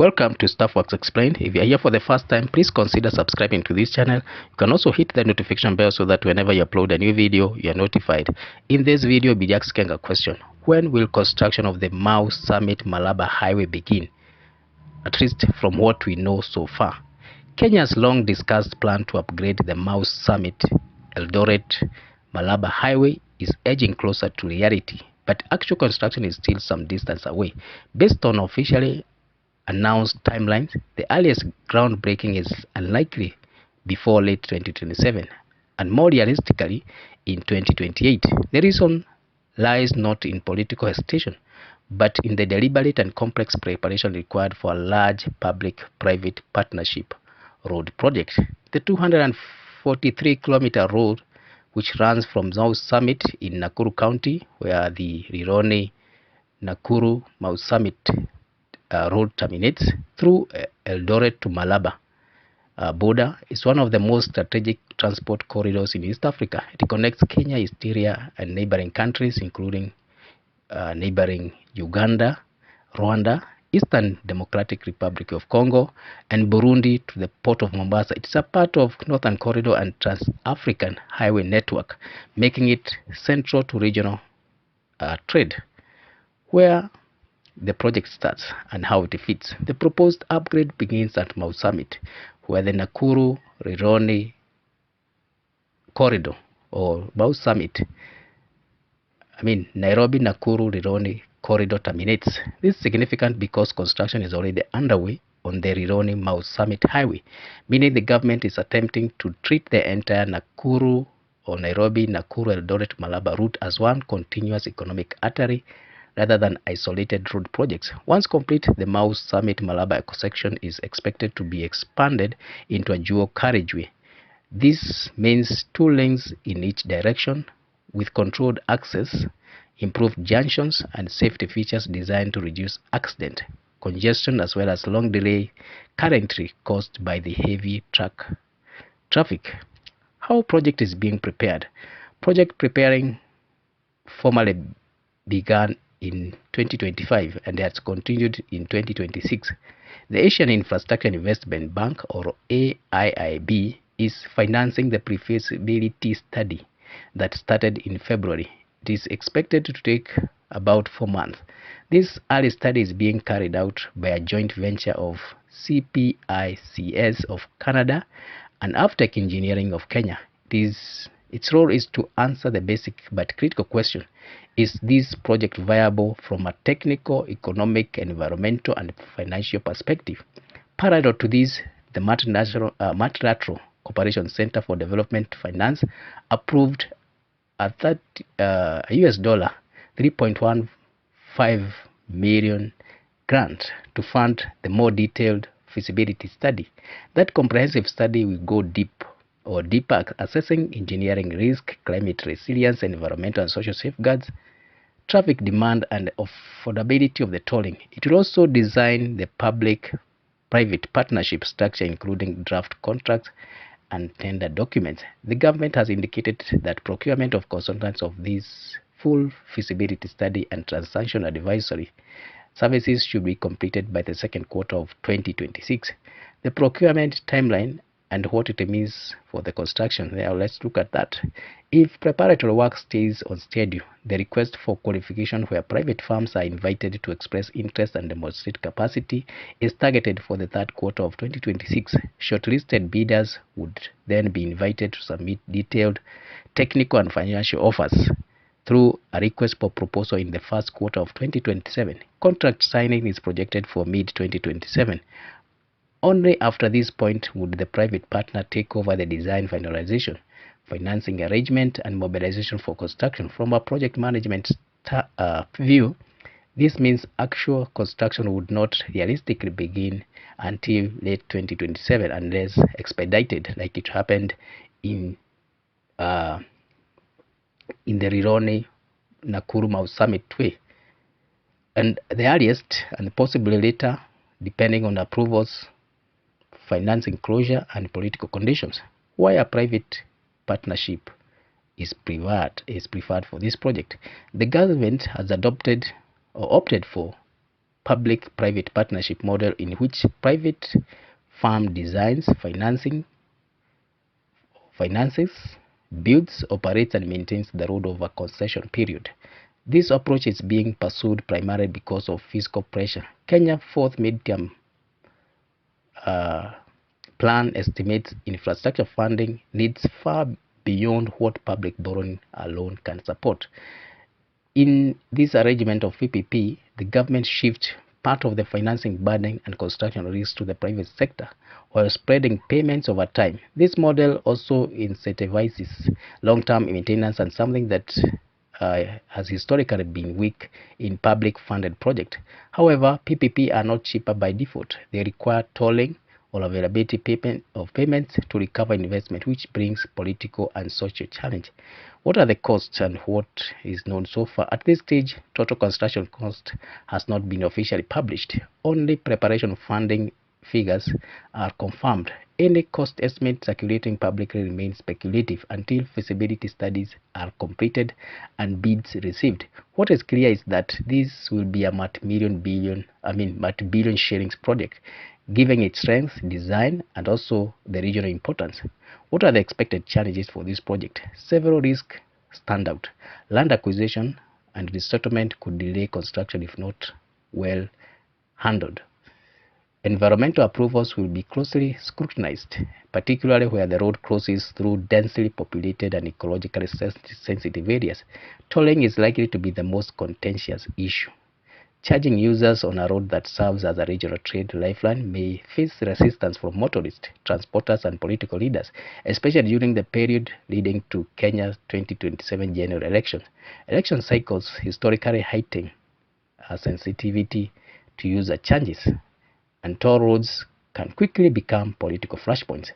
Welcome to Staffworks Explained. If you are here for the first time, please consider subscribing to this channel. You can also hit the notification bell so that whenever you upload a new video, you are notified. In this video, we'll be asking a question. When will construction of the Mau Summit Malaba Highway begin? At least from what we know so far. Kenya's long discussed plan to upgrade the Mau Summit Eldoret Malaba Highway is edging closer to reality, but actual construction is still some distance away. Based on officially announced timelines, the earliest groundbreaking is unlikely before late 2027 and more realistically in 2028. The reason lies not in political hesitation but in the deliberate and complex preparation required for a large public-private partnership road project. The 243-kilometer road, which runs from Mau Summit in Nakuru County, where the Rironi-Nakuru Mau Summit road terminates, through Eldoret to Malaba border, is one of the most strategic transport corridors in East Africa. It connects Kenya, interior, and neighboring countries, including neighboring Uganda, Rwanda, Eastern Democratic Republic of Congo, and Burundi to the port of Mombasa. It's a part of Northern Corridor and Trans-African Highway Network, making it central to regional trade. Where the project starts and how it fits. The proposed upgrade begins at Mau Summit, where the Nakuru-Rironi corridor, or Mau Summit, Nairobi-Nakuru-Rironi corridor terminates. This is significant because construction is already underway on the Rironi-Mau Summit highway, meaning the government is attempting to treat the entire Nakuru or Nairobi-Nakuru Eldoret Malaba route as one continuous economic artery rather than isolated road projects. Once complete, the Mau Summit Malaba section is expected to be expanded into a dual carriageway. This means 2 lanes in each direction with controlled access, improved junctions, and safety features designed to reduce accident, congestion, as well as long delay currently caused by the heavy traffic. How project is being prepared? Project preparing formally began in 2025 and has continued in 2026. The Asian Infrastructure Investment Bank, or AIIB, is financing the pre-feasibility study that started in February. It is expected to take about 4 months. This early study is being carried out by a joint venture of CPICS of Canada and Avtech Engineering of Kenya. Its role is to answer the basic but critical question: is this project viable from a technical, economic, environmental, and financial perspective? Parallel to this, the Multilateral Cooperation Center for Development Finance approved a $3.15 million grant to fund the more detailed feasibility study. That comprehensive study will go deeper, assessing engineering risk, climate resilience, environmental and social safeguards, traffic demand, and affordability of the tolling. It will also design the public-private partnership structure, including draft contracts and tender documents. The government has indicated that procurement of consultants of this full feasibility study and transaction advisory services should be completed by the second quarter of 2026. The procurement timeline and what it means for the construction. Now let's look at that. If preparatory work stays on schedule, the request for qualification where private firms are invited to express interest and demonstrate capacity is targeted for the third quarter of 2026. Shortlisted bidders would then be invited to submit detailed technical and financial offers through a request for proposal in the first quarter of 2027. Contract signing is projected for mid-2027. Only after this point would the private partner take over the design finalization, financing arrangement, and mobilization for construction. From a project management view, this means actual construction would not realistically begin until late 2027 unless expedited, like it happened in the Rironi Nakuru Mau Summit way. And the earliest, and possibly later, depending on approvals, financing closure, and political conditions. Why a private partnership is preferred for this project? The government has adopted or opted for public-private partnership model in which private firm designs, finances, builds, operates, and maintains the road over concession period. This approach is being pursued primarily because of fiscal pressure. Kenya's fourth mid-term plan estimates infrastructure funding needs far beyond what public borrowing alone can support. In this arrangement of PPP, the government shifts part of the financing burden and construction risk to the private sector while spreading payments over time. This model also incentivizes long-term maintenance, and something that has historically been weak in public-funded projects. However, PPP are not cheaper by default. They require tolling or availability payments to recover investment, which brings political and social challenge. What are the costs and what is known so far? At this stage, total construction cost has not been officially published. Only preparation funding figures are confirmed. Any cost estimate circulating publicly remains speculative until feasibility studies are completed and bids received. What is clear is that this will be a multi-billion shillings project, given its strength, design, and also the regional importance. What are the expected challenges for this project? Several risks stand out. Land acquisition and resettlement could delay construction if not well handled. Environmental approvals will be closely scrutinized, particularly where the road crosses through densely populated and ecologically sensitive areas. Tolling is likely to be the most contentious issue. Charging users on a road that serves as a regional trade lifeline may face resistance from motorists, transporters, and political leaders, especially during the period leading to Kenya's 2027 general elections. Election cycles historically heighten sensitivity to user changes, and toll roads can quickly become political flashpoints.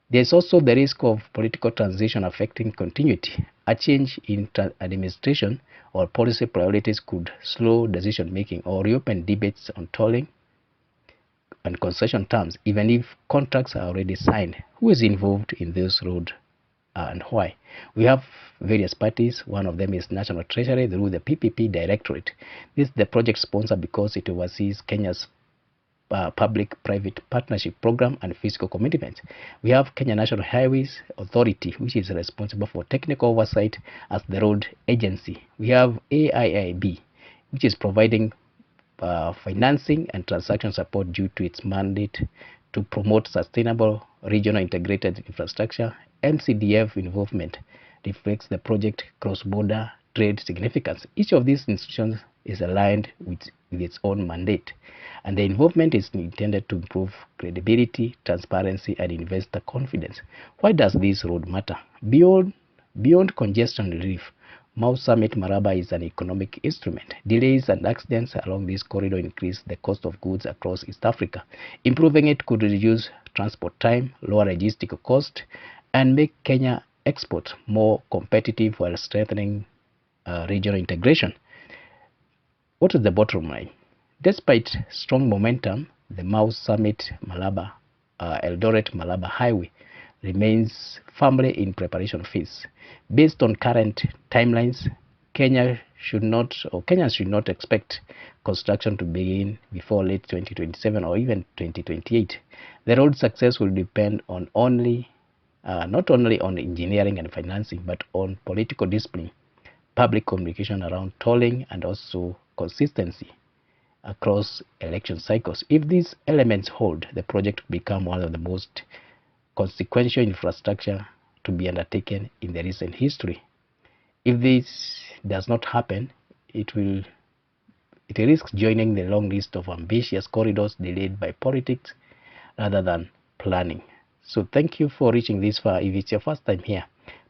There is also the risk of political transition affecting continuity. A change in administration or policy priorities could slow decision making or reopen debates on tolling and concession terms, even if contracts are already signed. Who is involved in this road and why? We have various parties. One of them is National Treasury through the PPP Directorate. This is the project sponsor because it oversees Kenya's public-private partnership program and fiscal commitments. We have Kenya National Highways Authority, which is responsible for technical oversight as the road agency. We have AIIB, which is providing financing and transaction support due to its mandate to promote sustainable regional integrated infrastructure. MCDF involvement reflects the project cross-border trade significance. Each of these institutions is aligned with its own mandate, and the involvement is intended to improve credibility, transparency, and investor confidence. Why does this road matter? Beyond congestion relief, Mau Summit Malaba is an economic instrument. Delays and accidents along this corridor increase the cost of goods across East Africa. Improving it could reduce transport time, lower logistical cost, and make Kenya export more competitive while strengthening regional integration. What is the bottom line? Despite strong momentum, the Mau Summit Malaba Eldoret Malaba Highway remains firmly in preparation phase. Based on current timelines, Kenyans should not expect construction to begin before late 2027 or even 2028. The road success will depend on not only on engineering and financing, but on political discipline, public communication around tolling, and also consistency across election cycles. If these elements hold, the project will become one of the most consequential infrastructure to be undertaken in the recent history. If this does not happen, it risks joining the long list of ambitious corridors delayed by politics rather than planning. So thank you for reaching this far. If it's your first time here,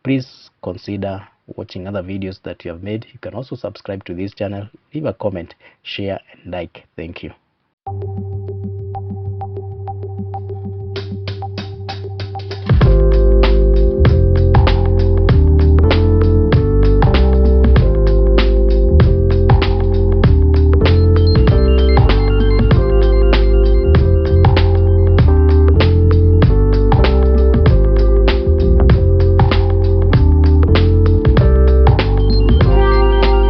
please consider watching other videos that you have made. You can also subscribe to this channel, leave a comment, share, and like. Thank you.